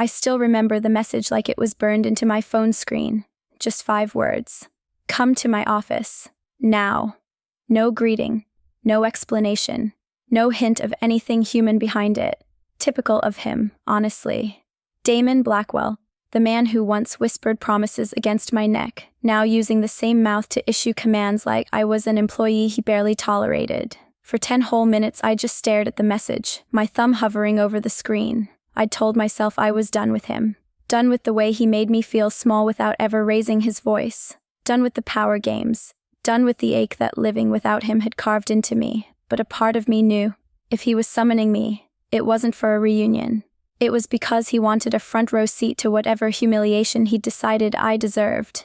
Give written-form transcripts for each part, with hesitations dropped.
I still remember the message like it was burned into my phone screen. Just 5 words. Come to my office. Now. No greeting. No explanation. No hint of anything human behind it. Typical of him, honestly. Damon Blackwell, the man who once whispered promises against my neck, now using the same mouth to issue commands like I was an employee he barely tolerated. For 10 whole minutes I just stared at the message, my thumb hovering over the screen. I'd told myself I was done with him. Done with the way he made me feel small without ever raising his voice. Done with the power games. Done with the ache that living without him had carved into me. But a part of me knew, if he was summoning me, it wasn't for a reunion. It was because he wanted a front row seat to whatever humiliation he'd decided I deserved.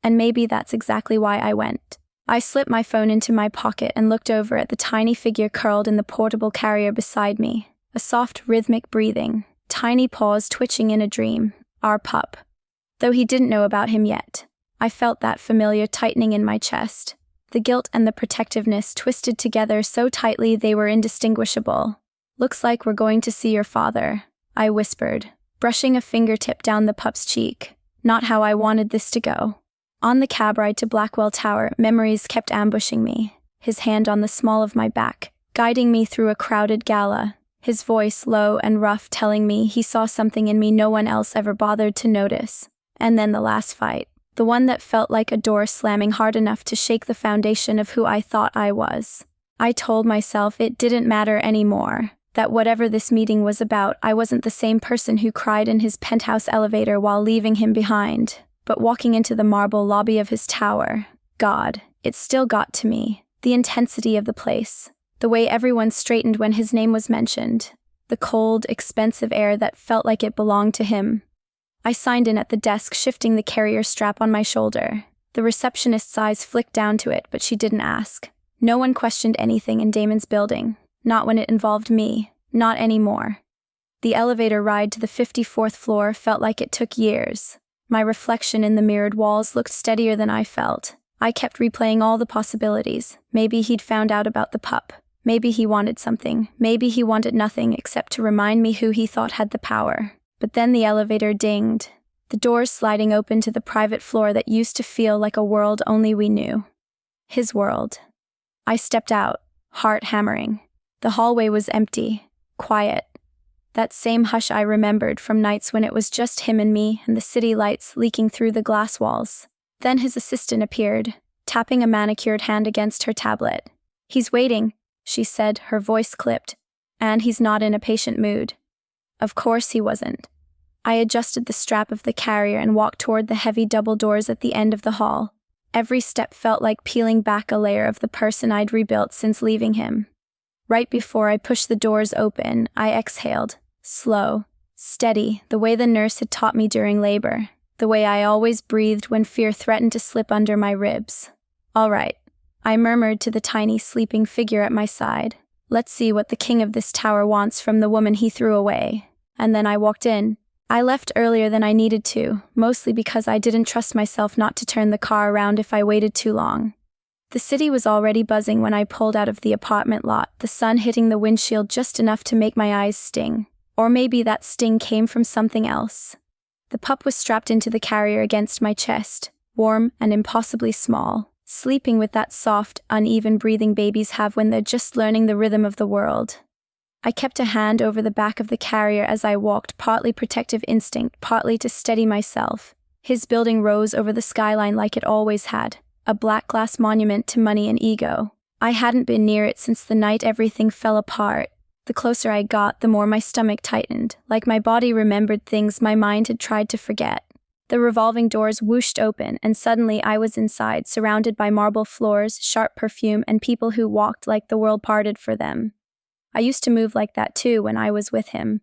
And maybe that's exactly why I went. I slipped my phone into my pocket and looked over at the tiny figure curled in the portable carrier beside me. A soft, rhythmic breathing, tiny paws twitching in a dream. Our pup. Though he didn't know about him yet, I felt that familiar tightening in my chest. The guilt and the protectiveness twisted together so tightly they were indistinguishable. Looks like we're going to see your father, I whispered, brushing a fingertip down the pup's cheek. Not how I wanted this to go. On the cab ride to Blackwell Tower, memories kept ambushing me, his hand on the small of my back, guiding me through a crowded gala, his voice low and rough telling me he saw something in me no one else ever bothered to notice. And then the last fight, the one that felt like a door slamming hard enough to shake the foundation of who I thought I was. I told myself it didn't matter anymore, that whatever this meeting was about, I wasn't the same person who cried in his penthouse elevator while leaving him behind. But walking into the marble lobby of his tower, God, it still got to me. The intensity of the place, the way everyone straightened when his name was mentioned, the cold, expensive air that felt like it belonged to him. I signed in at the desk, shifting the carrier strap on my shoulder. The receptionist's eyes flicked down to it, but she didn't ask. No one questioned anything in Damon's building, not when it involved me, not anymore. The elevator ride to the 54th floor felt like it took years. My reflection in the mirrored walls looked steadier than I felt. I kept replaying all the possibilities. Maybe he'd found out about the pup. Maybe he wanted something. Maybe he wanted nothing except to remind me who he thought had the power. But then the elevator dinged, the doors sliding open to the private floor that used to feel like a world only we knew. His world. I stepped out, heart hammering. The hallway was empty, quiet. That same hush I remembered from nights when it was just him and me and the city lights leaking through the glass walls. Then his assistant appeared, tapping a manicured hand against her tablet. "He's waiting," she said, her voice clipped. "And he's not in a patient mood." Of course he wasn't. I adjusted the strap of the carrier and walked toward the heavy double doors at the end of the hall. Every step felt like peeling back a layer of the person I'd rebuilt since leaving him. Right before I pushed the doors open, I exhaled. Slow, steady, the way the nurse had taught me during labor, the way I always breathed when fear threatened to slip under my ribs. "All right," I murmured to the tiny sleeping figure at my side. "Let's see what the king of this tower wants from the woman he threw away." And then I walked in. I left earlier than I needed to, mostly because I didn't trust myself not to turn the car around if I waited too long. The city was already buzzing when I pulled out of the apartment lot, the sun hitting the windshield just enough to make my eyes sting. Or maybe that sting came from something else. The pup was strapped into the carrier against my chest, warm and impossibly small, sleeping with that soft, uneven breathing babies have when they're just learning the rhythm of the world. I kept a hand over the back of the carrier as I walked, partly protective instinct, partly to steady myself. His building rose over the skyline like it always had, a black glass monument to money and ego. I hadn't been near it since the night everything fell apart. The closer I got, the more my stomach tightened, like my body remembered things my mind had tried to forget. The revolving doors whooshed open, and suddenly I was inside, surrounded by marble floors, sharp perfume, and people who walked like the world parted for them. I used to move like that too when I was with him.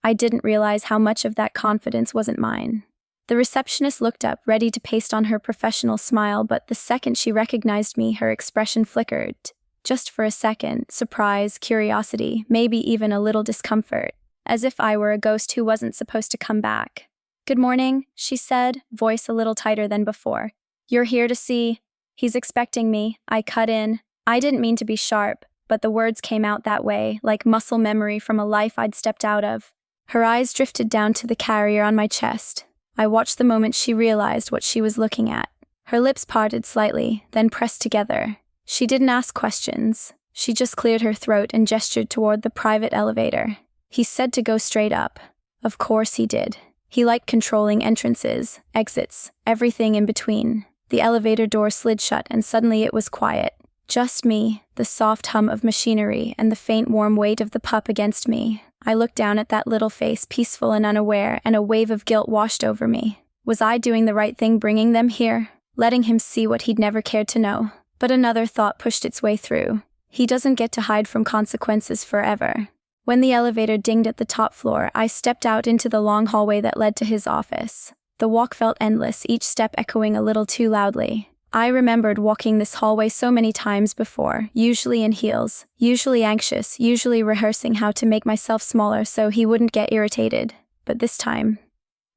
I didn't realize how much of that confidence wasn't mine. The receptionist looked up, ready to paste on her professional smile, but the second she recognized me, her expression flickered. Just for a second, surprise, curiosity, maybe even a little discomfort, as if I were a ghost who wasn't supposed to come back. "Good morning," she said, voice a little tighter than before. "You're here to see. He's expecting me," I cut in. I didn't mean to be sharp, but the words came out that way, like muscle memory from a life I'd stepped out of. Her eyes drifted down to the carrier on my chest. I watched the moment she realized what she was looking at. Her lips parted slightly, then pressed together. She didn't ask questions. She just cleared her throat and gestured toward the private elevator. He said to go straight up. Of course he did. He liked controlling entrances, exits, everything in between. The elevator door slid shut and suddenly it was quiet. Just me, the soft hum of machinery, and the faint warm weight of the pup against me. I looked down at that little face, peaceful and unaware, and a wave of guilt washed over me. Was I doing the right thing bringing them here? Letting him see what he'd never cared to know? But another thought pushed its way through. He doesn't get to hide from consequences forever. When the elevator dinged at the top floor, I stepped out into the long hallway that led to his office. The walk felt endless, each step echoing a little too loudly. I remembered walking this hallway so many times before, usually in heels, usually anxious, usually rehearsing how to make myself smaller so he wouldn't get irritated. But this time,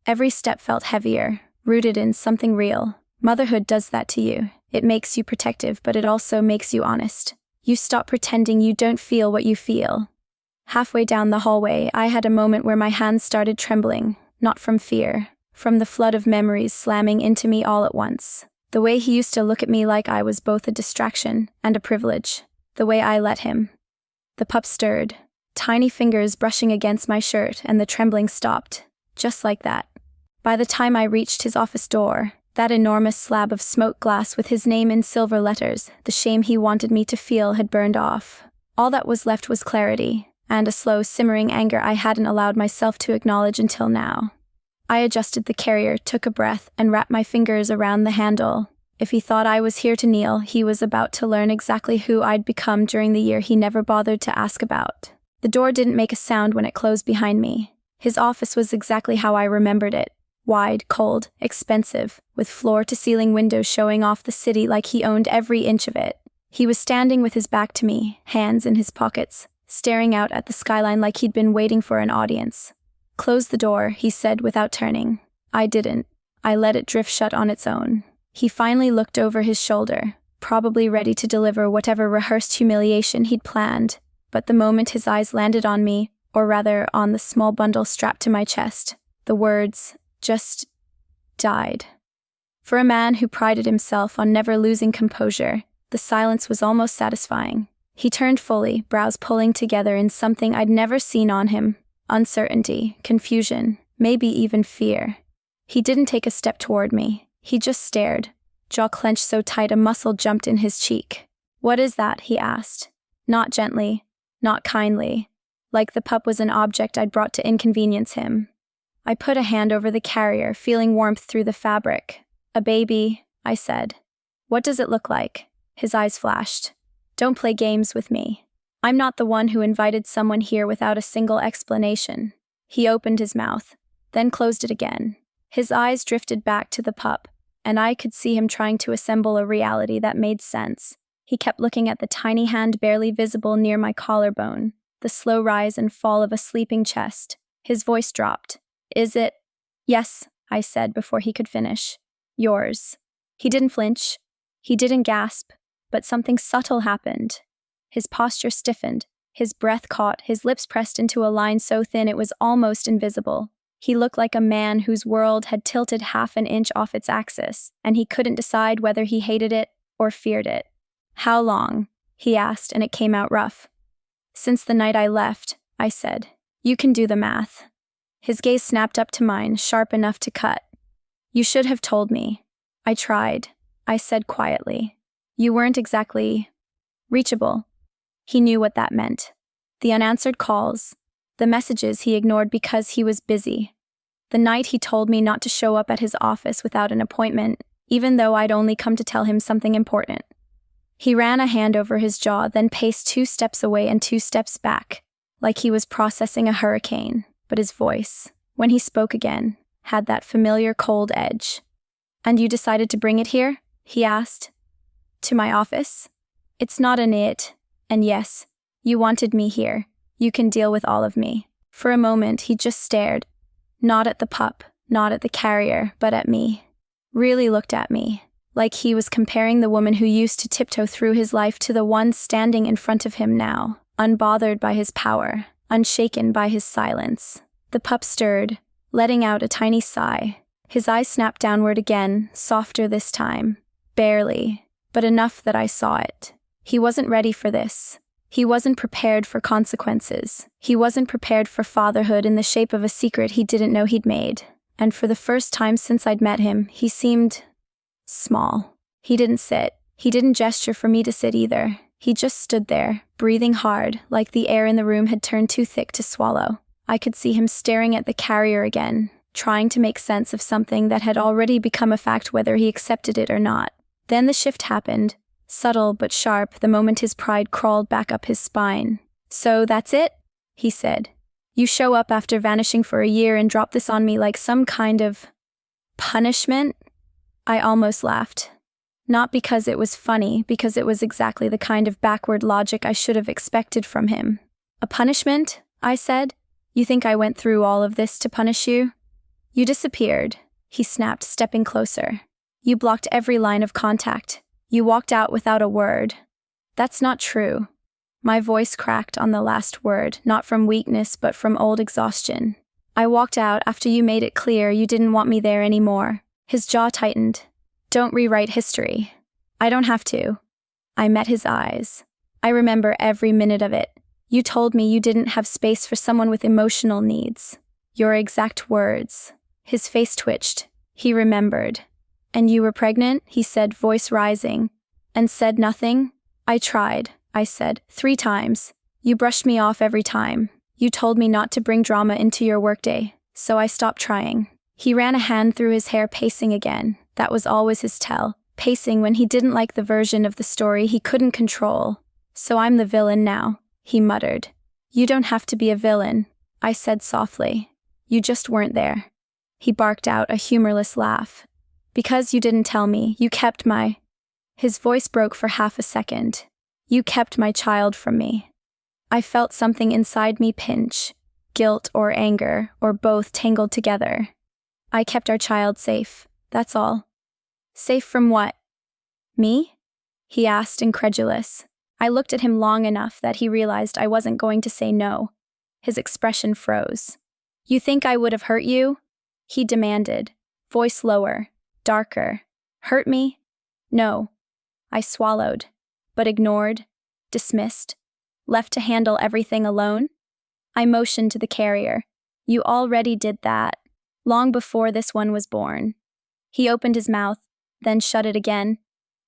every step felt heavier, rooted in something real. Motherhood does that to you. It makes you protective, but it also makes you honest. You stop pretending you don't feel what you feel. Halfway down the hallway, I had a moment where my hands started trembling, not from fear, from the flood of memories slamming into me all at once. The way he used to look at me like I was both a distraction and a privilege. The way I let him. The pup stirred, tiny fingers brushing against my shirt, and the trembling stopped. Just like that. By the time I reached his office door, that enormous slab of smoked glass with his name in silver letters, the shame he wanted me to feel had burned off. All that was left was clarity, and a slow, simmering anger I hadn't allowed myself to acknowledge until now. I adjusted the carrier, took a breath, and wrapped my fingers around the handle. If he thought I was here to kneel, he was about to learn exactly who I'd become during the year he never bothered to ask about. The door didn't make a sound when it closed behind me. His office was exactly how I remembered it. Wide, cold, expensive, with floor-to-ceiling windows showing off the city like he owned every inch of it. He was standing with his back to me, hands in his pockets, staring out at the skyline like he'd been waiting for an audience. "Close the door," he said without turning. I didn't. I let it drift shut on its own. He finally looked over his shoulder, probably ready to deliver whatever rehearsed humiliation he'd planned. But the moment his eyes landed on me, or rather on the small bundle strapped to my chest, the words just died. For a man who prided himself on never losing composure, the silence was almost satisfying. He turned fully, brows pulling together in something I'd never seen on him. Uncertainty, confusion, maybe even fear. He didn't take a step toward me. He just stared, jaw clenched so tight a muscle jumped in his cheek. "What is that?" he asked. Not gently, not kindly, like the pup was an object I'd brought to inconvenience him. I put a hand over the carrier, feeling warmth through the fabric. "A baby," I said. "What does it look like?" His eyes flashed. "Don't play games with me. I'm not the one who invited someone here without a single explanation." He opened his mouth, then closed it again. His eyes drifted back to the pup, and I could see him trying to assemble a reality that made sense. He kept looking at the tiny hand barely visible near my collarbone, the slow rise and fall of a sleeping chest. His voice dropped. "Is it?" "Yes," I said before he could finish. "Yours." He didn't flinch. He didn't gasp, but something subtle happened. His posture stiffened, his breath caught, his lips pressed into a line so thin it was almost invisible. He looked like a man whose world had tilted half an inch off its axis, and he couldn't decide whether he hated it or feared it. "How long?" he asked, and it came out rough. "Since the night I left," I said. "You can do the math." His gaze snapped up to mine, sharp enough to cut. "You should have told me." "I tried," I said quietly. "You weren't exactly reachable." He knew what that meant. The unanswered calls, the messages he ignored because he was busy. The night he told me not to show up at his office without an appointment, even though I'd only come to tell him something important. He ran a hand over his jaw, then paced 2 steps away and 2 steps back, like he was processing a hurricane. But his voice, when he spoke again, had that familiar cold edge. "And you decided to bring it here?" he asked. "To my office? It's not an it. And yes, you wanted me here. You can deal with all of me." For a moment, he just stared. Not at the pup, not at the carrier, but at me. Really looked at me, like he was comparing the woman who used to tiptoe through his life to the one standing in front of him now, unbothered by his power, unshaken by his silence. The pup stirred, letting out a tiny sigh. His eyes snapped downward again, softer this time. Barely, but enough that I saw it. He wasn't ready for this. He wasn't prepared for consequences. He wasn't prepared for fatherhood in the shape of a secret he didn't know he'd made. And for the first time since I'd met him, he seemed small. He didn't sit. He didn't gesture for me to sit either. He just stood there, breathing hard, like the air in the room had turned too thick to swallow. I could see him staring at the carrier again, trying to make sense of something that had already become a fact whether he accepted it or not. Then the shift happened, subtle but sharp, the moment his pride crawled back up his spine. "So that's it?" he said. "You show up after vanishing for a year and drop this on me like some kind of punishment?" I almost laughed. Not because it was funny, because it was exactly the kind of backward logic I should have expected from him. "A punishment?" I said. "You think I went through all of this to punish you?" "You disappeared," he snapped, stepping closer. "You blocked every line of contact. You walked out without a word." "That's not true." My voice cracked on the last word, not from weakness but from old exhaustion. "I walked out after you made it clear you didn't want me there anymore." His jaw tightened. "Don't rewrite history." "I don't have to." I met his eyes. "I remember every minute of it. You told me you didn't have space for someone with emotional needs." Your exact words. His face twitched. He remembered. "And you were pregnant?" he said, voice rising. "And said nothing?" "I tried," I said, 3 times. "You brushed me off every time. You told me not to bring drama into your workday, so I stopped trying." He ran a hand through his hair, pacing again. That was always his tell, pacing when he didn't like the version of the story he couldn't control. "So I'm the villain now," he muttered. "You don't have to be a villain," I said softly. "You just weren't there." He barked out a humorless laugh. "Because you didn't tell me, you kept my—" His voice broke for half a second. "You kept my child from me." I felt something inside me pinch. Guilt or anger, or both tangled together. "I kept our child safe, that's all." "Safe from what?" "Me?" he asked, incredulous. I looked at him long enough that he realized I wasn't going to say no. His expression froze. "You think I would have hurt you?" he demanded, voice lower, darker. "Hurt me?" "No." I swallowed, but ignored, dismissed, left to handle everything alone. I motioned to the carrier. "You already did that, long before this one was born." He opened his mouth, then shut it again.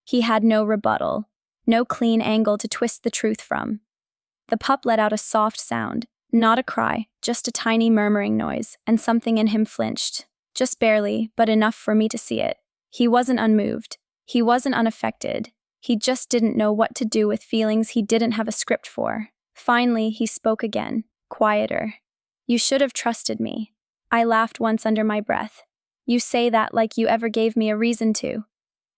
He had no rebuttal, no clean angle to twist the truth from. The pup let out a soft sound, not a cry, just a tiny murmuring noise, and something in him flinched. Just barely, but enough for me to see it. He wasn't unmoved. He wasn't unaffected. He just didn't know what to do with feelings he didn't have a script for. Finally, he spoke again, quieter. "You should have trusted me." I laughed once under my breath. "You say that like you ever gave me a reason to."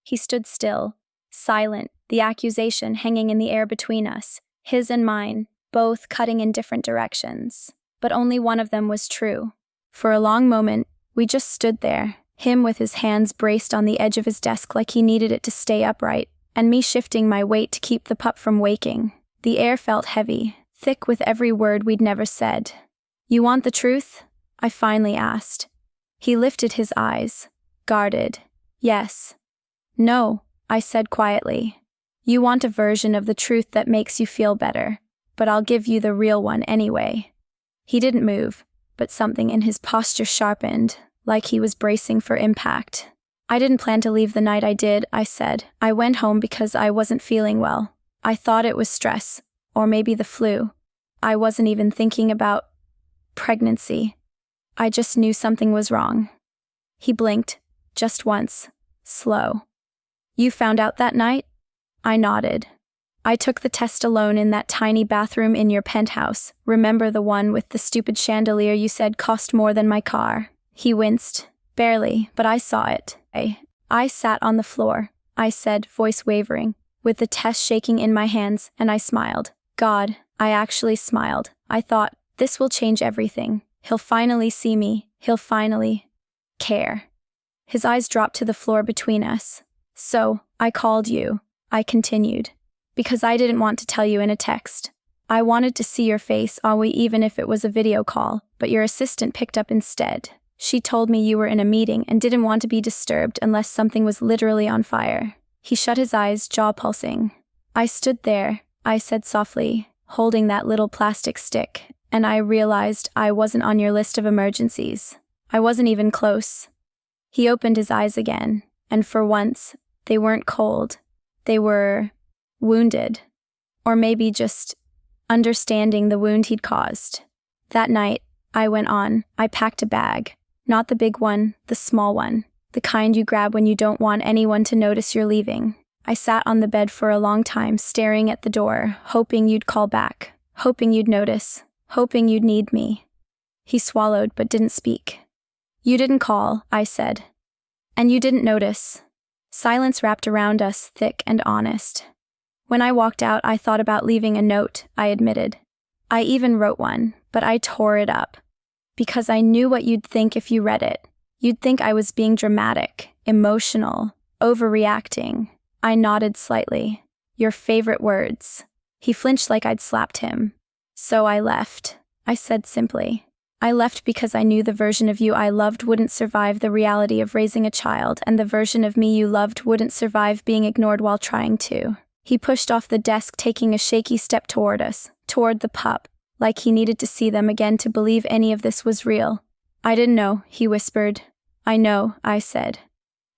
He stood still, silent, the accusation hanging in the air between us, his and mine, both cutting in different directions. But only one of them was true. For a long moment, we just stood there, him with his hands braced on the edge of his desk like he needed it to stay upright, and me shifting my weight to keep the pup from waking. The air felt heavy, thick with every word we'd never said. "You want the truth?" I finally asked. He lifted his eyes, guarded. "Yes." "No," I said quietly. "You want a version of the truth that makes you feel better, but I'll give you the real one anyway." He didn't move, but something in his posture sharpened, like he was bracing for impact. "I didn't plan to leave the night I did," I said. "I went home because I wasn't feeling well. I thought it was stress, or maybe the flu. I wasn't even thinking about pregnancy. I just knew something was wrong." He blinked, just once, slow. "You found out that night?" I nodded. "I took the test alone in that tiny bathroom in your penthouse. Remember the one with the stupid chandelier you said cost more than my car?" He winced. "Barely, but I saw it." I sat on the floor," I said, voice wavering, with the test shaking in my hands, and I smiled. God, I actually smiled. I thought, this will change everything. He'll finally see me. He'll finally care. His eyes dropped to the floor between us. "So, I called you," I continued, "because I didn't want to tell you in a text. I wanted to see your face, even if it was a video call, but your assistant picked up instead. She told me you were in a meeting and didn't want to be disturbed unless something was literally on fire. He shut his eyes, jaw pulsing. I stood there, I said softly, holding that little plastic stick, and I realized I wasn't on your list of emergencies. I wasn't even close. He opened his eyes again, and for once, they weren't cold. They were wounded. Or maybe just understanding the wound he'd caused. That night, I went on. I packed a bag. Not the big one, the small one. The kind you grab when you don't want anyone to notice you're leaving. I sat on the bed for a long time, staring at the door, hoping you'd call back, hoping you'd notice, hoping you'd need me. He swallowed but didn't speak. You didn't call, I said. And you didn't notice. Silence wrapped around us, thick and honest. When I walked out, I thought about leaving a note, I admitted. I even wrote one, but I tore it up. Because I knew what you'd think if you read it. You'd think I was being dramatic, emotional, overreacting. I nodded slightly. Your favorite words. He flinched like I'd slapped him. So I left, I said simply. I left because I knew the version of you I loved wouldn't survive the reality of raising a child, and the version of me you loved wouldn't survive being ignored while trying to. He pushed off the desk, taking a shaky step toward us, toward the pup, like he needed to see them again to believe any of this was real. I didn't know, he whispered. I know, I said.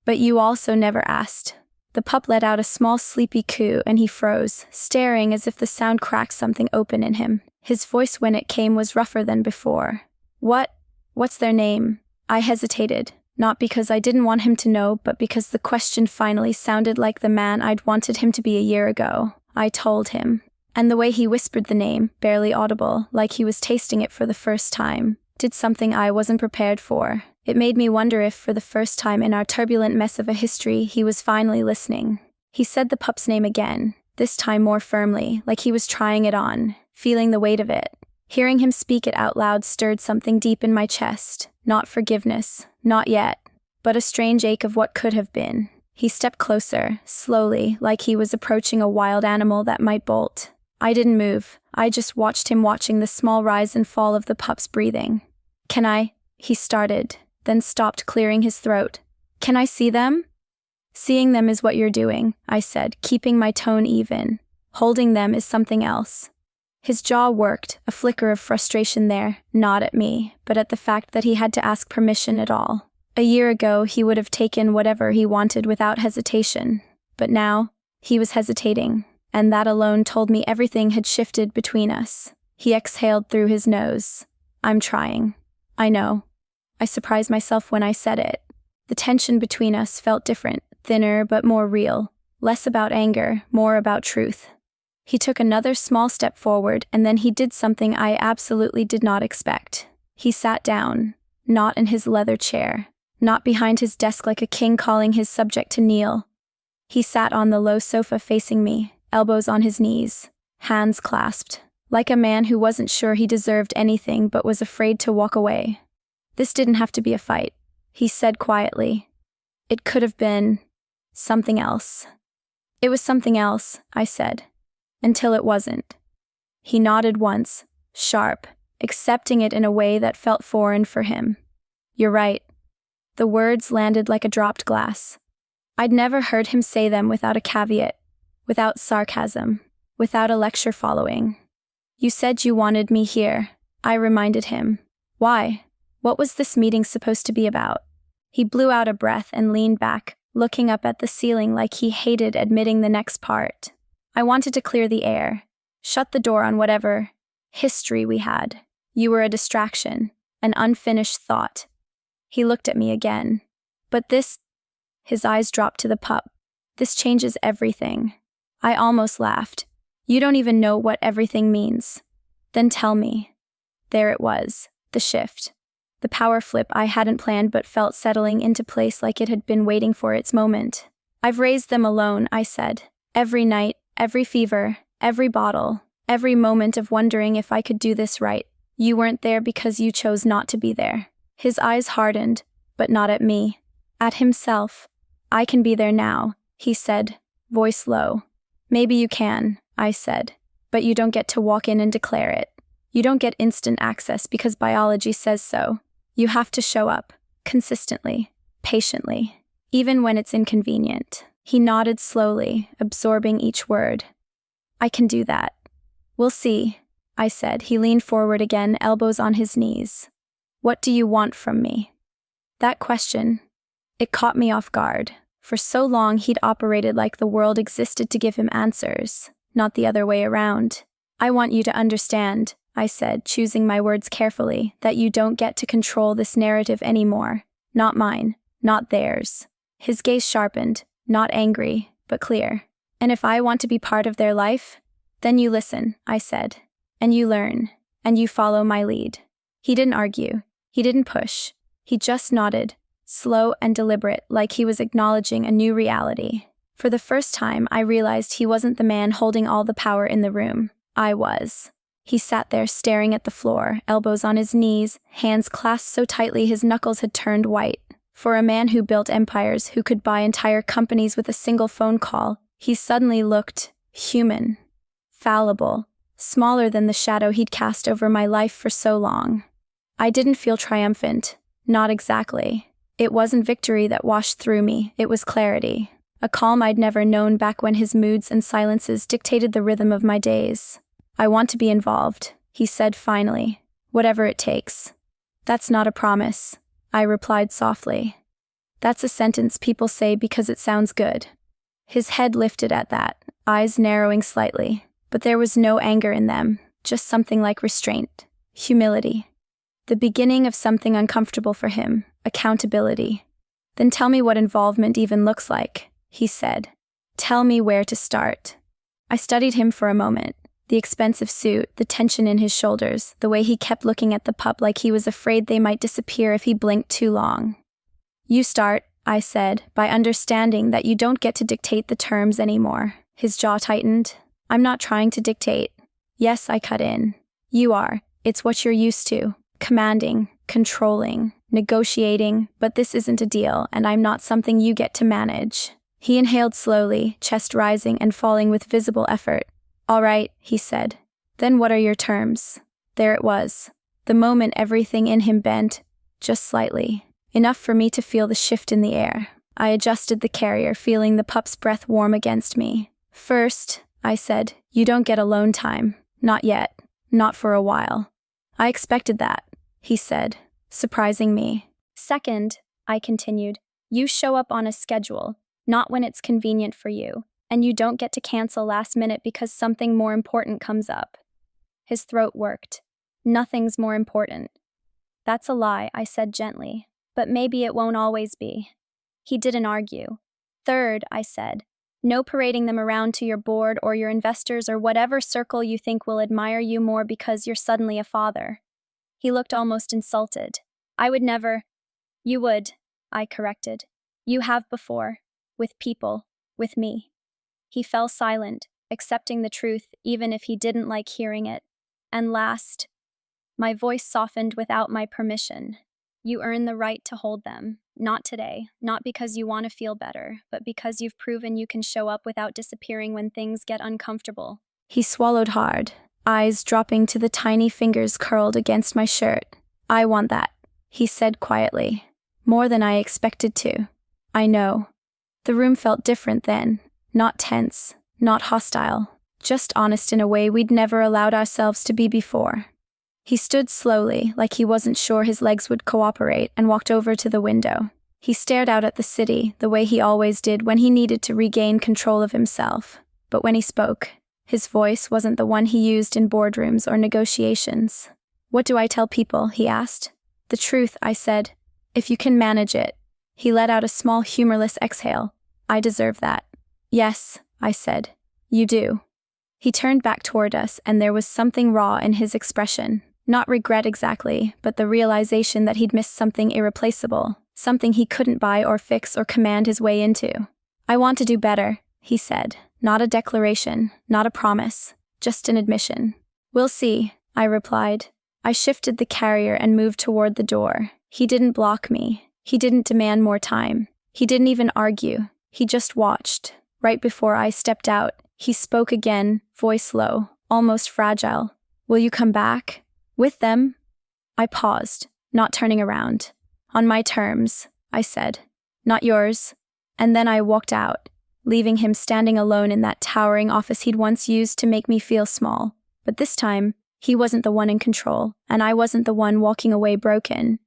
But you also never asked. The pup let out a small sleepy coo and he froze, staring as if the sound cracked something open in him. His voice when it came was rougher than before. What's their name? I hesitated, not because I didn't want him to know, but because the question finally sounded like the man I'd wanted him to be a year ago. I told him. And the way he whispered the name, barely audible, like he was tasting it for the first time, did something I wasn't prepared for. It made me wonder if, for the first time in our turbulent mess of a history, he was finally listening. He said the pup's name again, this time more firmly, like he was trying it on, feeling the weight of it. Hearing him speak it out loud stirred something deep in my chest. Not forgiveness, not yet, but a strange ache of what could have been. He stepped closer, slowly, like he was approaching a wild animal that might bolt. I didn't move. I just watched him, watching the small rise and fall of the pup's breathing. Can I? He started, then stopped, clearing his throat. Can I see them? Seeing them is what you're doing, I said, keeping my tone even. Holding them is something else. His jaw worked, a flicker of frustration there, not at me, but at the fact that he had to ask permission at all. A year ago, he would have taken whatever he wanted without hesitation. But now, he was hesitating. And that alone told me everything had shifted between us. He exhaled through his nose. I'm trying. I know. I surprised myself when I said it. The tension between us felt different, thinner but more real. Less about anger, more about truth. He took another small step forward, and then he did something I absolutely did not expect. He sat down, not in his leather chair, not behind his desk like a king calling his subject to kneel. He sat on the low sofa facing me, elbows on his knees, hands clasped, like a man who wasn't sure he deserved anything but was afraid to walk away. This didn't have to be a fight, he said quietly. It could have been something else. It was something else, I said, until it wasn't. He nodded once, sharp, accepting it in a way that felt foreign for him. You're right. The words landed like a dropped glass. I'd never heard him say them without a caveat. Without sarcasm, without a lecture following. You said you wanted me here, I reminded him. Why? What was this meeting supposed to be about? He blew out a breath and leaned back, looking up at the ceiling like he hated admitting the next part. I wanted to clear the air, shut the door on whatever history we had. You were a distraction, an unfinished thought. He looked at me again. But this, his eyes dropped to the pup. This changes everything. I almost laughed. You don't even know what everything means. Then tell me. There it was, the shift. The power flip I hadn't planned but felt settling into place like it had been waiting for its moment. I've raised them alone, I said. Every night, every fever, every bottle, every moment of wondering if I could do this right. You weren't there because you chose not to be there. His eyes hardened, but not at me. At himself. I can be there now, he said, voice low. Maybe you can, I said. but you don't get to walk in and declare it. You don't get instant access because biology says so. You have to show up, consistently, patiently, even when it's inconvenient. He nodded slowly, absorbing each word. I can do that. We'll see, I said. He leaned forward again, elbows on his knees. What do you want from me? That question, it caught me off guard. For so long he'd operated like the world existed to give him answers, not the other way around. I want you to understand, I said, choosing my words carefully, that you don't get to control this narrative anymore. Not mine, not theirs. His gaze sharpened, not angry, but clear. And if I want to be part of their life, then you listen, I said. And you learn, and you follow my lead. He didn't argue. He didn't push. He just nodded, slow and deliberate, like he was acknowledging a new reality. For the first time, I realized he wasn't the man holding all the power in the room. I was. He sat there staring at the floor, elbows on his knees, hands clasped so tightly his knuckles had turned white. For a man who built empires, who could buy entire companies with a single phone call, he suddenly looked human, fallible, smaller than the shadow he'd cast over my life for so long. I didn't feel triumphant, not exactly. It wasn't victory that washed through me, it was clarity. A calm I'd never known back when his moods and silences dictated the rhythm of my days. I want to be involved, he said finally, whatever it takes. That's not a promise, I replied softly. That's a sentence people say because it sounds good. His head lifted at that, eyes narrowing slightly, but there was no anger in them, just something like restraint, humility. The beginning of something uncomfortable for him, accountability. Then tell me what involvement even looks like, he said. Tell me where to start. I studied him for a moment. The expensive suit, the tension in his shoulders, the way he kept looking at the pup like he was afraid they might disappear if he blinked too long. You start, I said, by understanding that you don't get to dictate the terms anymore. His jaw tightened. I'm not trying to dictate. Yes, I cut in. You are. It's what you're used to. Commanding, controlling, negotiating, but this isn't a deal, and I'm not something you get to manage. He inhaled slowly, chest rising and falling with visible effort. All right, he said. Then what are your terms? There it was. The moment everything in him bent, just slightly. Enough for me to feel the shift in the air. I adjusted the carrier, feeling the pup's breath warm against me. First, I said, you don't get alone time. Not yet. Not for a while. I expected that, he said, surprising me. Second, I continued, you show up on a schedule, not when it's convenient for you, and you don't get to cancel last minute because something more important comes up. His throat worked. Nothing's more important. That's a lie, I said gently, but maybe it won't always be. He didn't argue. Third, I said, no parading them around to your board or your investors or whatever circle you think will admire you more because you're suddenly a father. He looked almost insulted. I would never. You would, I corrected. You have before. With people. With me. He fell silent, accepting the truth even if he didn't like hearing it. And last, my voice softened without my permission. You earn the right to hold them. Not today, not because you want to feel better, but because you've proven you can show up without disappearing when things get uncomfortable. He swallowed hard, eyes dropping to the tiny fingers curled against my shirt. I want that, he said quietly. More than I expected to. I know. The room felt different then. Not tense, not hostile, just honest in a way we'd never allowed ourselves to be before. He stood slowly, like he wasn't sure his legs would cooperate, and walked over to the window. He stared out at the city, the way he always did when he needed to regain control of himself. But when he spoke, his voice wasn't the one he used in boardrooms or negotiations. What do I tell people? He asked. The truth, I said. If you can manage it. He let out a small humorless exhale. I deserve that. Yes, I said. You do. He turned back toward us, and there was something raw in his expression. Not regret exactly, but the realization that he'd missed something irreplaceable, something he couldn't buy or fix or command his way into. I want to do better, he said. Not a declaration, not a promise, just an admission. We'll see, I replied. I shifted the carrier and moved toward the door. He didn't block me. He didn't demand more time. He didn't even argue. He just watched. Right before I stepped out, he spoke again, voice low, almost fragile. Will you come back? With them? I paused, not turning around. On my terms, I said. Not yours. And then I walked out, leaving him standing alone in that towering office he'd once used to make me feel small. But this time, he wasn't the one in control, and I wasn't the one walking away broken.